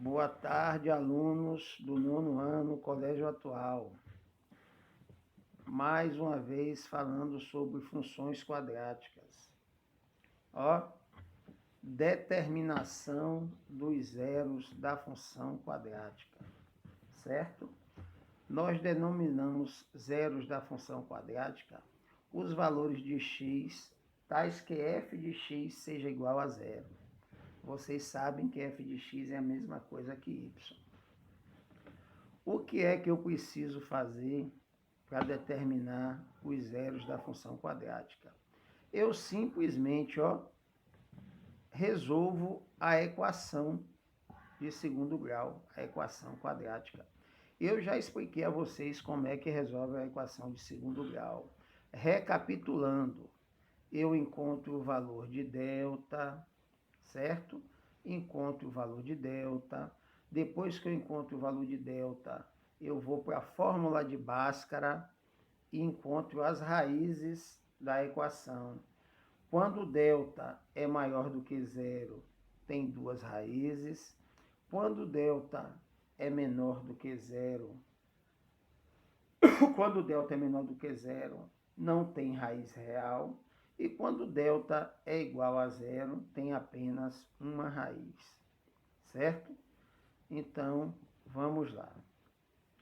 Boa tarde, alunos do nono ano, Colégio Atual. Mais uma vez falando sobre funções quadráticas. Ó, determinação dos zeros da função quadrática, certo? Nós denominamos zeros da função quadrática os valores de x, tais que f de x seja igual a zero. Vocês sabem que f de x é a mesma coisa que y. O que é que eu preciso fazer para determinar os zeros da função quadrática? Eu simplesmente resolvo a equação de segundo grau, a equação quadrática. Eu já expliquei a vocês como é que resolve a equação de segundo grau. Recapitulando, eu encontro o valor de delta, certo? Encontro o valor de delta. Depois que eu encontro o valor de delta, eu vou para a fórmula de Bhaskara e encontro as raízes da equação. Quando delta é maior do que zero, tem duas raízes. Quando delta é menor do que zero, quando delta é menor do que zero, não tem raiz real. E quando delta é igual a zero, tem apenas uma raiz, certo? Então, vamos lá.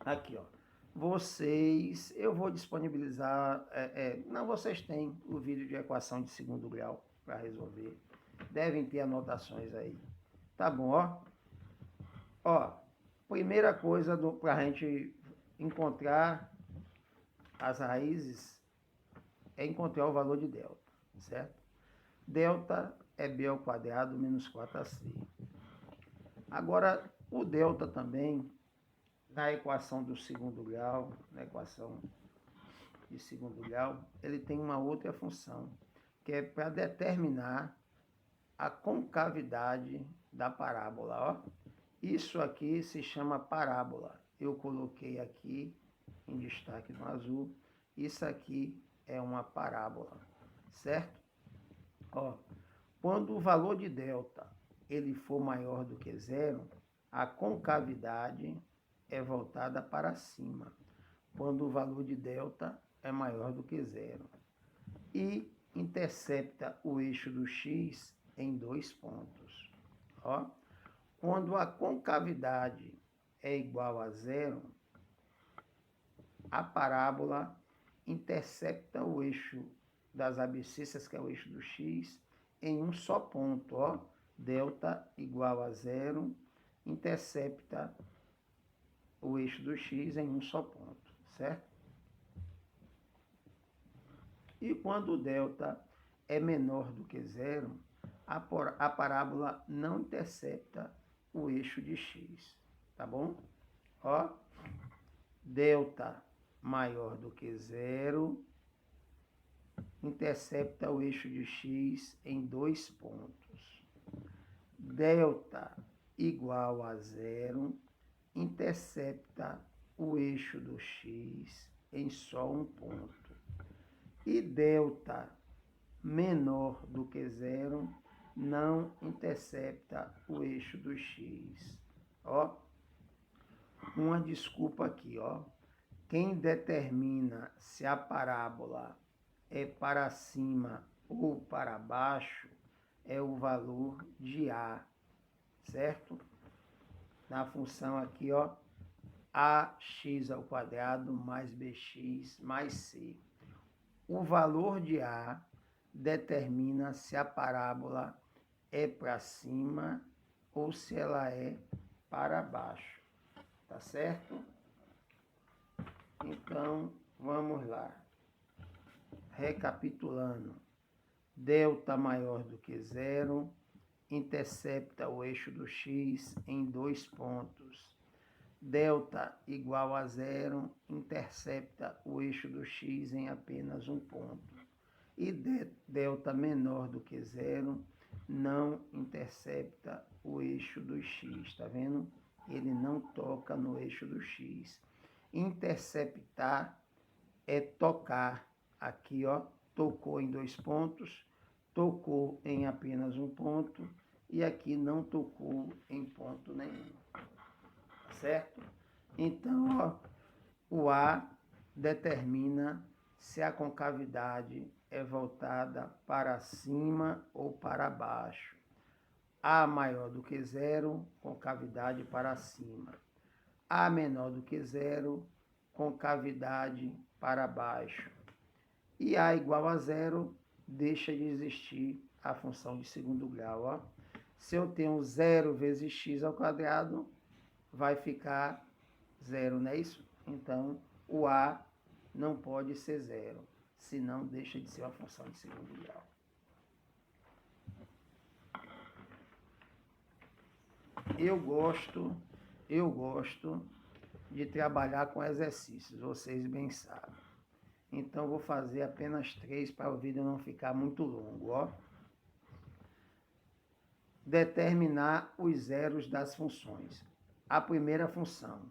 Aqui, eu vou disponibilizar, não, vocês têm o vídeo de equação de segundo grau para resolver. Devem ter anotações aí. Tá bom, primeira coisa para a gente encontrar as raízes é encontrar o valor de delta, certo? Delta é b ao quadrado menos 4ac. Agora, o delta também, na equação do segundo grau, na equação de segundo grau, ele tem uma outra função, que é para determinar a concavidade da parábola. Isso aqui se chama parábola. Eu coloquei aqui em destaque no azul. Isso aqui é uma parábola, certo? Quando o valor de delta ele for maior do que zero, a concavidade é voltada para cima. Quando o valor de delta é maior do que zero. E intercepta o eixo do x em 2 pontos. Quando a concavidade é igual a zero, a parábola intercepta o eixo das abscissas, que é o eixo do x, em um só ponto. Delta igual a zero, intercepta o eixo do x em um só ponto, certo? E quando o delta é menor do que zero, a parábola não intercepta o eixo de x, tá bom? Delta maior do que zero, intercepta o eixo de x em 2 pontos. Delta igual a zero, intercepta o eixo do x em só um ponto. E delta menor do que zero não intercepta o eixo do x. Uma desculpa aqui, Quem determina se a parábola é para cima ou para baixo é o valor de A, certo? Na função aqui, ax ao quadrado mais bx mais c. O valor de A determina se a parábola é para cima ou se ela é para baixo, tá certo? Então, vamos lá. Recapitulando. Delta maior do que zero, intercepta o eixo do x em 2 pontos. Delta igual a zero, intercepta o eixo do x em apenas um ponto. E delta menor do que zero, não intercepta o eixo do x, tá vendo? Ele não toca no eixo do x. Interceptar é tocar. Aqui, tocou em 2 pontos, tocou em apenas um ponto e aqui não tocou em ponto nenhum, certo? Então, ó, o A determina se a concavidade é voltada para cima ou para baixo. A maior do que zero, concavidade para cima. A menor do que zero, concavidade para baixo. E A igual a zero, deixa de existir a função de segundo grau. Ó. Se eu tenho 0 vezes x ao quadrado, vai ficar zero, não é isso? Então, o A não pode ser zero, senão deixa de ser uma função de segundo grau. Eu gosto de trabalhar com exercícios, vocês bem sabem. Então, vou fazer apenas 3 para o vídeo não ficar muito longo, ó. Determinar os zeros das funções. A primeira função,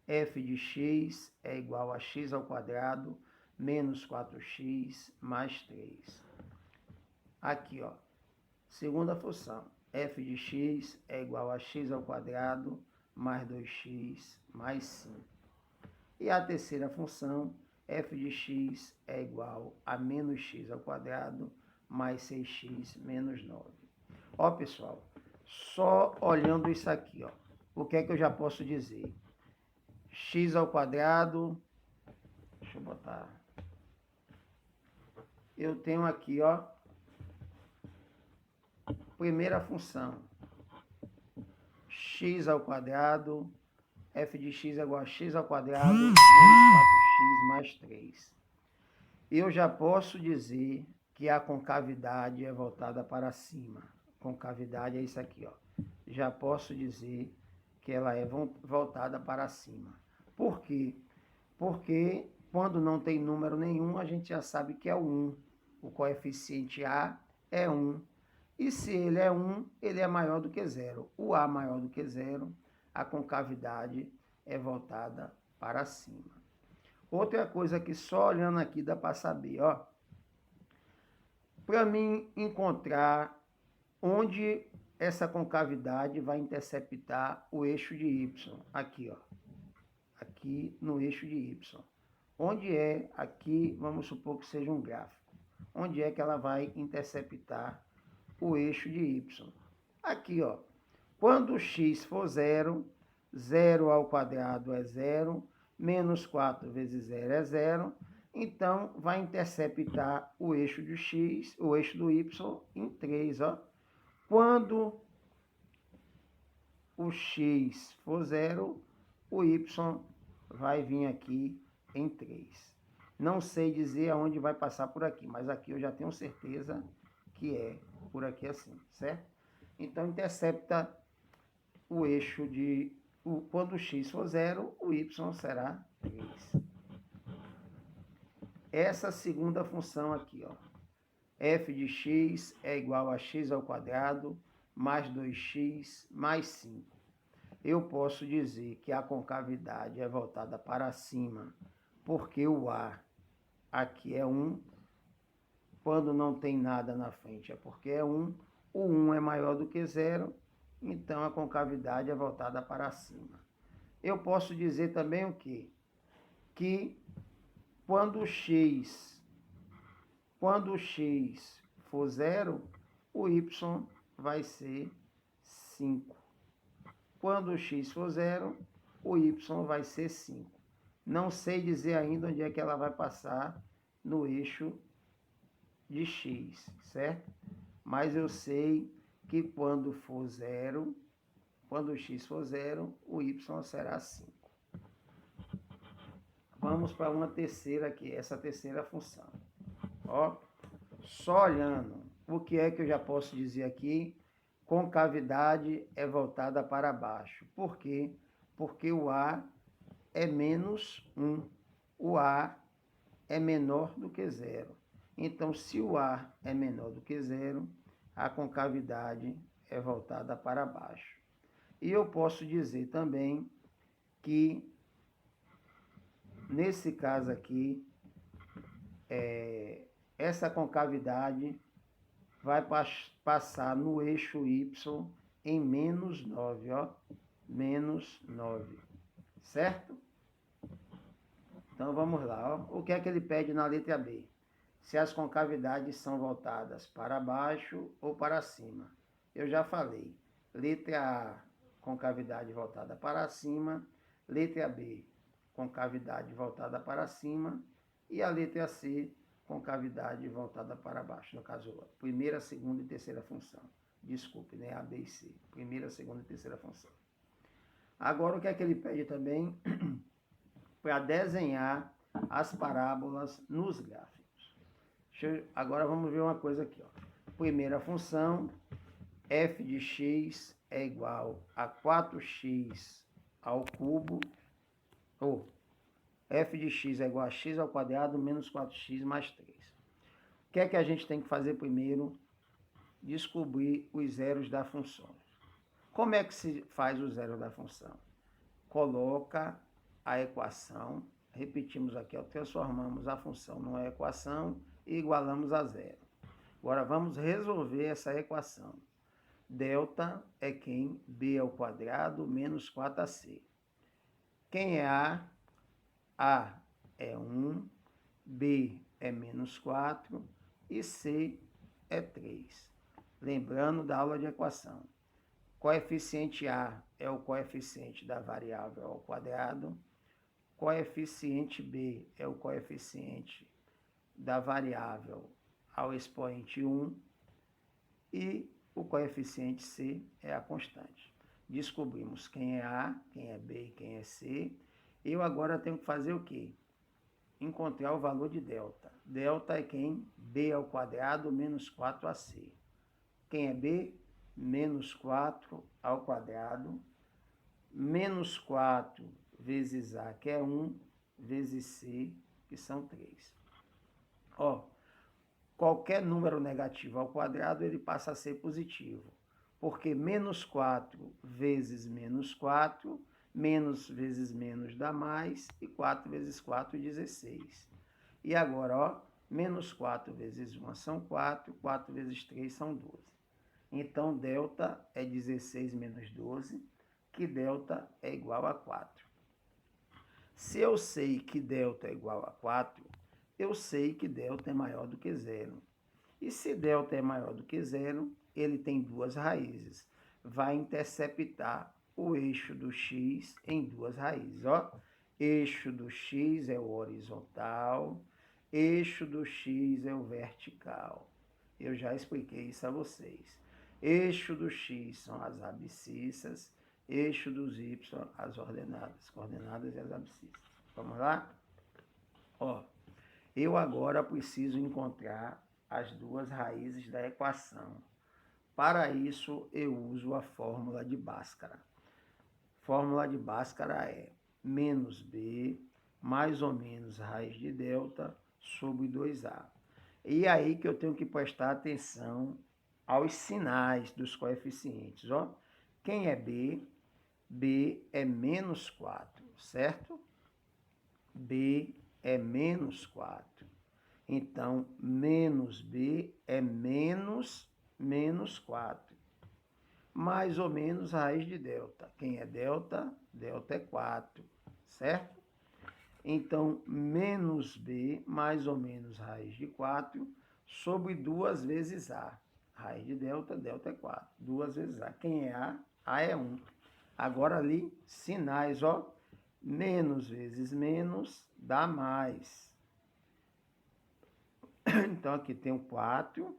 f de x é igual a x ao quadrado menos 4x mais 3. Aqui, ó. Segunda função, f de x é igual a x ao quadrado mais 2x mais 5. E a terceira função, f de x é igual a menos x ao quadrado mais 6x menos 9. Ó, pessoal, só olhando isso aqui, ó, o que é que eu já posso dizer? X ao quadrado, deixa eu botar, eu tenho aqui, ó, primeira função, x ao quadrado, f de x é igual a x ao quadrado menos 4x mais 3. Eu já posso dizer que a concavidade é voltada para cima. Concavidade é isso aqui, ó. Já posso dizer que ela é voltada para cima. Por quê? Porque quando não tem número nenhum, a gente já sabe que é 1. O coeficiente A é 1. E se ele é 1, ele é maior do que zero. O A maior do que zero, a concavidade é voltada para cima. Outra coisa que só olhando aqui dá para saber, ó. Para mim encontrar onde essa concavidade vai interceptar o eixo de y. Aqui, ó. Aqui no eixo de y. Onde é, aqui, vamos supor que seja um gráfico. Onde é que ela vai interceptar o eixo de y? Aqui, ó. Quando x for zero, 0 ao quadrado é zero, menos 4 vezes 0 é zero, então vai interceptar o eixo de x, o eixo do y em 3, ó. Quando o x for zero, o y vai vir aqui em 3. Não sei dizer aonde vai passar por aqui, mas aqui eu já tenho certeza que é por aqui assim, certo? Então, intercepta o eixo de... Quando o x for zero, o y será 3. Essa segunda função aqui, ó, f de x é igual a x ao quadrado mais 2x mais 5. Eu posso dizer que a concavidade é voltada para cima, porque o A aqui é 1, quando não tem nada na frente é porque é 1, o 1 é maior do que zero, então a concavidade é voltada para cima. Eu posso dizer também o quê? Que quando o x for zero, o y vai ser 5. Quando o x for zero, o y vai ser 5. Não sei dizer ainda onde é que ela vai passar no eixo de x, certo? Mas eu sei que quando for zero, quando o x for zero, o y será 5. Vamos para uma terceira aqui, essa terceira função. Ó, só olhando, o que é que eu já posso dizer aqui? Concavidade é voltada para baixo. Por quê? Porque o A é menos 1. O A é menor do que zero. Então, se o A é menor do que zero, a concavidade é voltada para baixo. E eu posso dizer também que, nesse caso aqui, essa concavidade vai passar no eixo y em menos 9, ó. Menos 9, certo? Então vamos lá, ó. O que é que ele pede na letra B? Se as concavidades são voltadas para baixo ou para cima. Eu já falei. Letra A, concavidade voltada para cima. Letra B, concavidade voltada para cima. E a letra C, concavidade voltada para baixo. No caso, primeira, segunda e terceira função. Desculpe, né? A, B e C. Primeira, segunda e terceira função. Agora, o que é que ele pede também? Para desenhar as parábolas nos gráficos. Agora vamos ver uma coisa aqui, ó. Primeira função, f de x é igual a 4x ao cubo, ou f de x é igual a x ao quadrado menos 4x mais 3. O que é que a gente tem que fazer primeiro? Descobrir os zeros da função. Como é que se faz o zero da função? Coloca a equação, repetimos aqui, ó, transformamos a função numa equação e igualamos a zero. Agora vamos resolver essa equação. Delta é quem? B ao quadrado menos 4ac. Quem é A? A é 1, B é menos 4 e C é 3. Lembrando da aula de equação. Coeficiente A é o coeficiente da variável ao quadrado. Coeficiente B é o coeficiente da variável ao expoente 1. E o coeficiente C é a constante. Descobrimos quem é A, quem é B e quem é C. Eu agora tenho que fazer o quê? Encontrar o valor de delta. Delta é quem? B ao quadrado menos 4ac. Quem é B? Menos 4 ao quadrado, menos 4 vezes A, que é 1, vezes C, que são 3. Ó, qualquer número negativo ao quadrado, ele passa a ser positivo, porque menos 4 vezes menos 4, menos vezes menos dá mais, e 4 vezes 4, 16. E agora, ó, menos 4 vezes 1 são 4, 4 vezes 3 são 12. Então, delta é 16 menos 12, que delta é igual a 4. Se eu sei que delta é igual a 4, eu sei que delta é maior do que zero. E se delta é maior do que zero, ele tem duas raízes. Vai interceptar o eixo do x em duas raízes. Ó, eixo do x é o horizontal, eixo do x é o vertical. Eu já expliquei isso a vocês. Eixo do x são as abscissas, eixo dos y, as ordenadas, coordenadas e as abscissas. Vamos lá? Ó, eu agora preciso encontrar as duas raízes da equação. Para isso, eu uso a fórmula de Bhaskara. Fórmula de Bhaskara é menos b mais ou menos raiz de delta sobre 2a. E aí que eu tenho que prestar atenção aos sinais dos coeficientes. Ó. Quem é B? B é menos 4, certo? B é menos 4. Então, menos B é menos 4. Mais ou menos raiz de delta. Quem é delta? Delta é 4, certo? Então, menos B mais ou menos raiz de 4 sobre 2 vezes A. Raiz de delta, delta é 4. 2 vezes A. Quem é A? A é 1. Agora ali, sinais, ó. Menos vezes menos dá mais. Então, aqui tem o 4,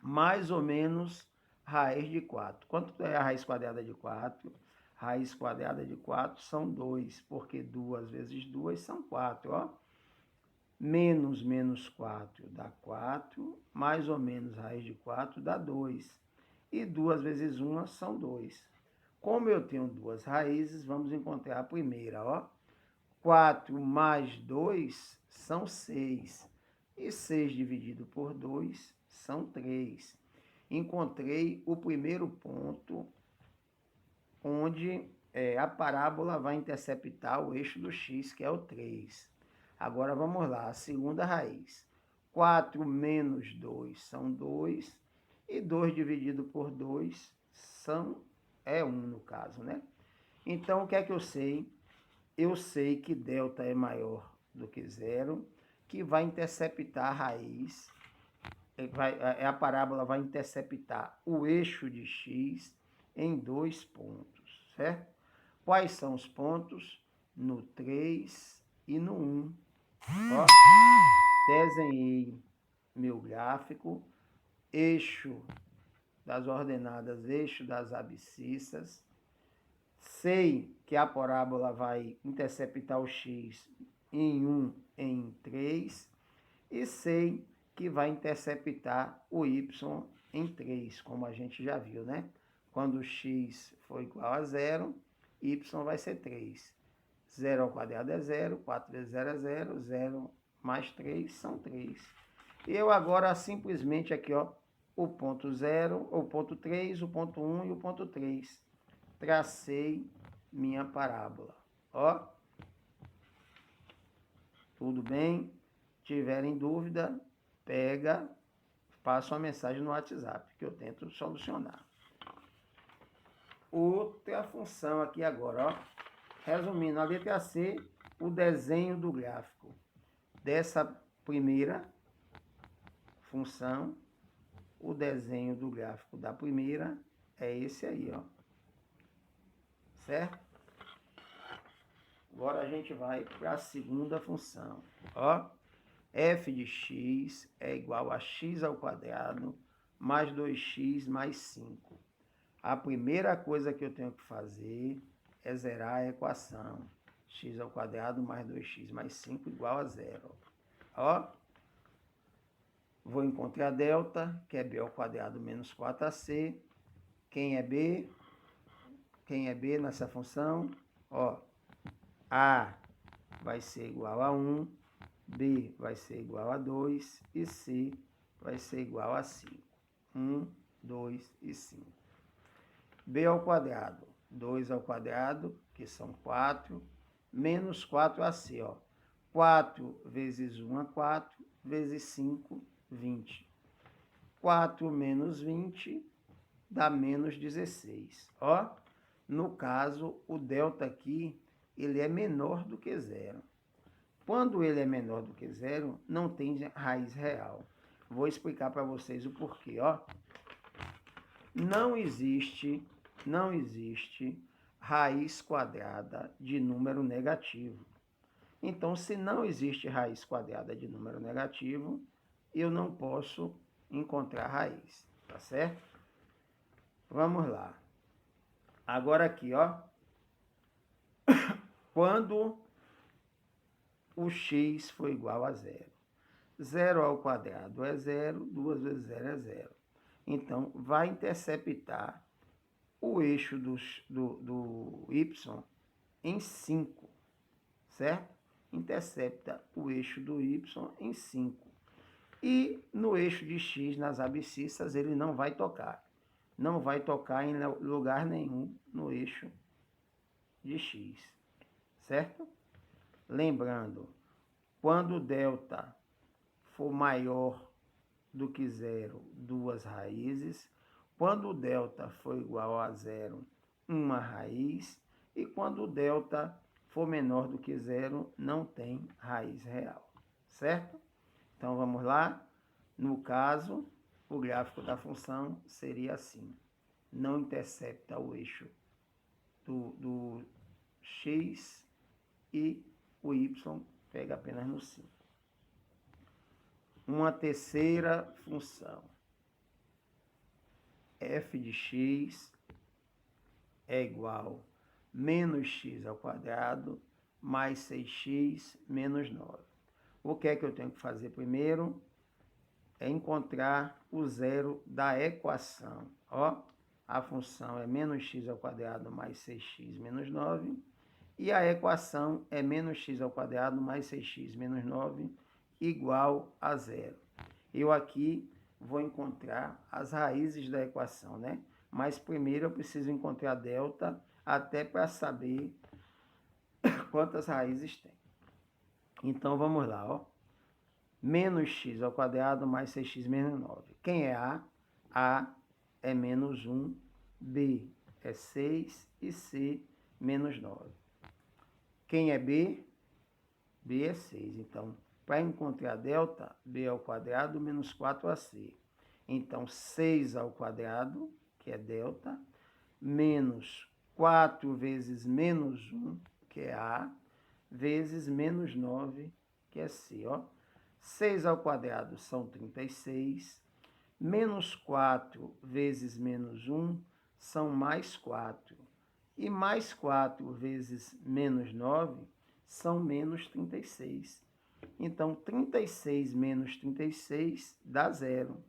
mais ou menos raiz de 4. Quanto é a raiz quadrada de 4? Raiz quadrada de 4 são 2, porque 2 vezes 2 são 4, ó. Menos menos 4 dá 4, mais ou menos raiz de 4 dá 2. E 2 vezes 1 são 2. Como eu tenho duas raízes, vamos encontrar a primeira, ó. 4 mais 2 são 6. E 6 dividido por 2 são 3. Encontrei o primeiro ponto onde a parábola vai interceptar o eixo do x, que é o 3. Agora vamos lá, a segunda raiz. 4 menos 2 são 2. E 2 dividido por 2 é 1 no caso, né? Então, o que é que eu sei? Eu sei que delta é maior do que zero, que vai interceptar a raiz, a parábola vai interceptar o eixo de x em 2 pontos, certo? Quais são os pontos? No 3 e no 1. Ó, desenhei meu gráfico, eixo das ordenadas, eixo das abscissas. Sei que a parábola vai interceptar o x em 1 em 3 e sei que vai interceptar o y em 3, como a gente já viu, né? Quando x for igual a zero, y vai ser 3. 0 ao quadrado é 0, 4 vezes 0 é 0, 0 mais 3 são 3. E eu agora simplesmente aqui, ó, o ponto 0, o ponto 3, o ponto 1 e o ponto 3. Tracei minha parábola. Ó, tudo bem? Tiverem dúvida, pega, passa uma mensagem no WhatsApp, que eu tento solucionar. Outra função aqui agora, ó. Resumindo, a letra C, o desenho do gráfico dessa primeira função, o desenho do gráfico da primeira é esse aí, ó. Certo? Agora a gente vai para a segunda função, ó. F de x é igual a x ao quadrado mais 2x mais 5. A primeira coisa que eu tenho que fazer é zerar a equação. X ao quadrado mais 2x mais 5 igual a zero. Ó, vou encontrar delta, que é b ao quadrado menos 4ac. Quem é b? Quem é b nessa função? Ó, a vai ser igual a 1, b vai ser igual a 2 e c vai ser igual a 5. 1, 2 e 5. b ao quadrado, 2 ao quadrado, que são 4, menos 4ac, ó. 4 vezes 1 é 4, vezes 5, 20. 4 menos 20 dá menos 16. Ó, no caso, o delta aqui, ele é menor do que zero. Quando ele é menor do que zero, não tem raiz real. Vou explicar para vocês o porquê, ó. Não existe raiz quadrada de número negativo. Então, se não existe raiz quadrada de número negativo, eu não posso encontrar raiz, tá certo? Vamos lá. Agora aqui, ó. Quando o x for igual a zero. 0 ao quadrado é 0, 2 vezes 0 é 0. Então, vai interceptar o eixo do y em 5, certo? Intercepta o eixo do y em 5. E no eixo de x, nas abscissas, ele não vai tocar. Não vai tocar em lugar nenhum no eixo de x, certo? Lembrando, quando delta for maior do que zero, duas raízes. Quando o delta for igual a zero, uma raiz. E quando o delta for menor do que zero, não tem raiz real, certo? Então, vamos lá. No caso, o gráfico da função seria assim. Não intercepta o eixo do x e o y pega apenas no 5. Uma terceira função. F de x é igual a menos x ao quadrado mais 6x menos 9. O que é que eu tenho que fazer primeiro? É encontrar o zero da equação. Ó, a função é menos x ao quadrado mais 6x menos 9. E a equação é menos x ao quadrado mais 6x menos 9 igual a zero. Eu aqui vou encontrar as raízes da equação, né? Mas primeiro eu preciso encontrar delta até para saber quantas raízes tem. Então vamos lá, ó. Menos x ao quadrado mais 6x menos 9. Quem é A? A é menos 1, B é 6 e C menos 9. Quem é B? B é 6. Então, para encontrar delta, B ao quadrado menos 4AC. Então, 6 ao quadrado, que é delta, menos 4 vezes menos 1, que é A, vezes menos 9, que é C. Ó. 6 ao quadrado são 36, menos 4 vezes menos 1 são mais 4. E mais 4 vezes menos 9 são menos 36. Então, 36 menos 36 dá 0.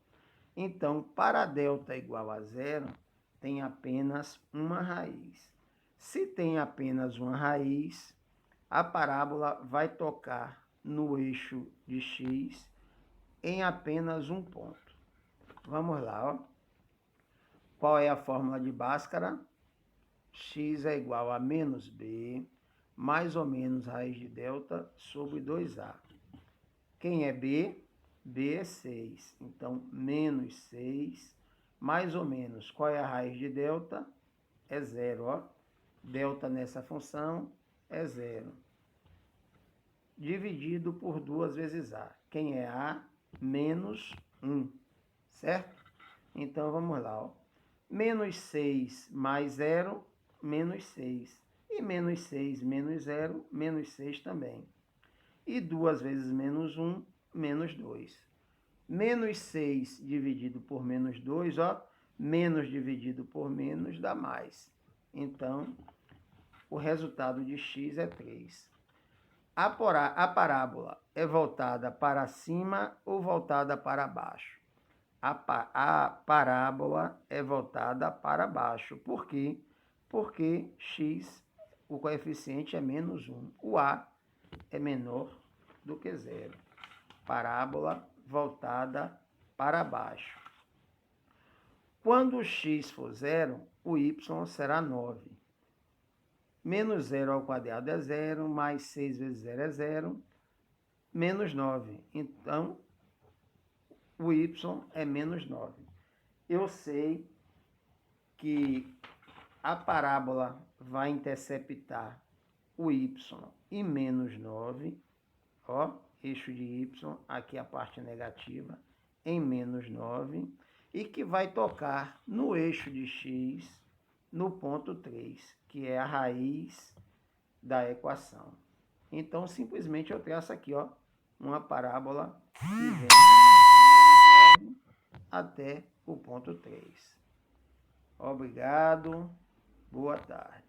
Então, para delta igual a 0, tem apenas uma raiz. Se tem apenas uma raiz, a parábola vai tocar no eixo de x em apenas um ponto. Vamos lá, ó. Qual é a fórmula de Bhaskara? X é igual a menos b, mais ou menos raiz de delta sobre 2a. Quem é b? B é 6. Então, menos 6, mais ou menos. Qual é a raiz de delta? É 0, ó. Delta nessa função é 0. Dividido por 2 vezes a. Quem é a? Menos 1, certo? Então, vamos lá, ó. Menos 6 mais 0, menos 6. E menos 6 menos 0, menos 6 também. E 2 vezes menos 1, menos 2. Menos 6 dividido por menos 2, ó, menos dividido por menos dá mais. Então, o resultado de x é 3. A parábola é voltada para cima ou voltada para baixo? A parábola é voltada para baixo. Por quê? Porque x, o coeficiente é menos 1. O a é menor do que 0. Parábola voltada para baixo. Quando o x for 0, o y será 9. Menos 0 ao quadrado é 0, mais 6 vezes 0 é 0, menos 9. Então, o y é menos 9. Eu sei que a parábola vai interceptar o y e menos 9, ó, eixo de y, aqui a parte negativa, em menos 9, e que vai tocar no eixo de x, no ponto 3, que é a raiz da equação. Então, simplesmente eu traço aqui, ó, uma parábola que vem até o ponto 3. Obrigado, boa tarde.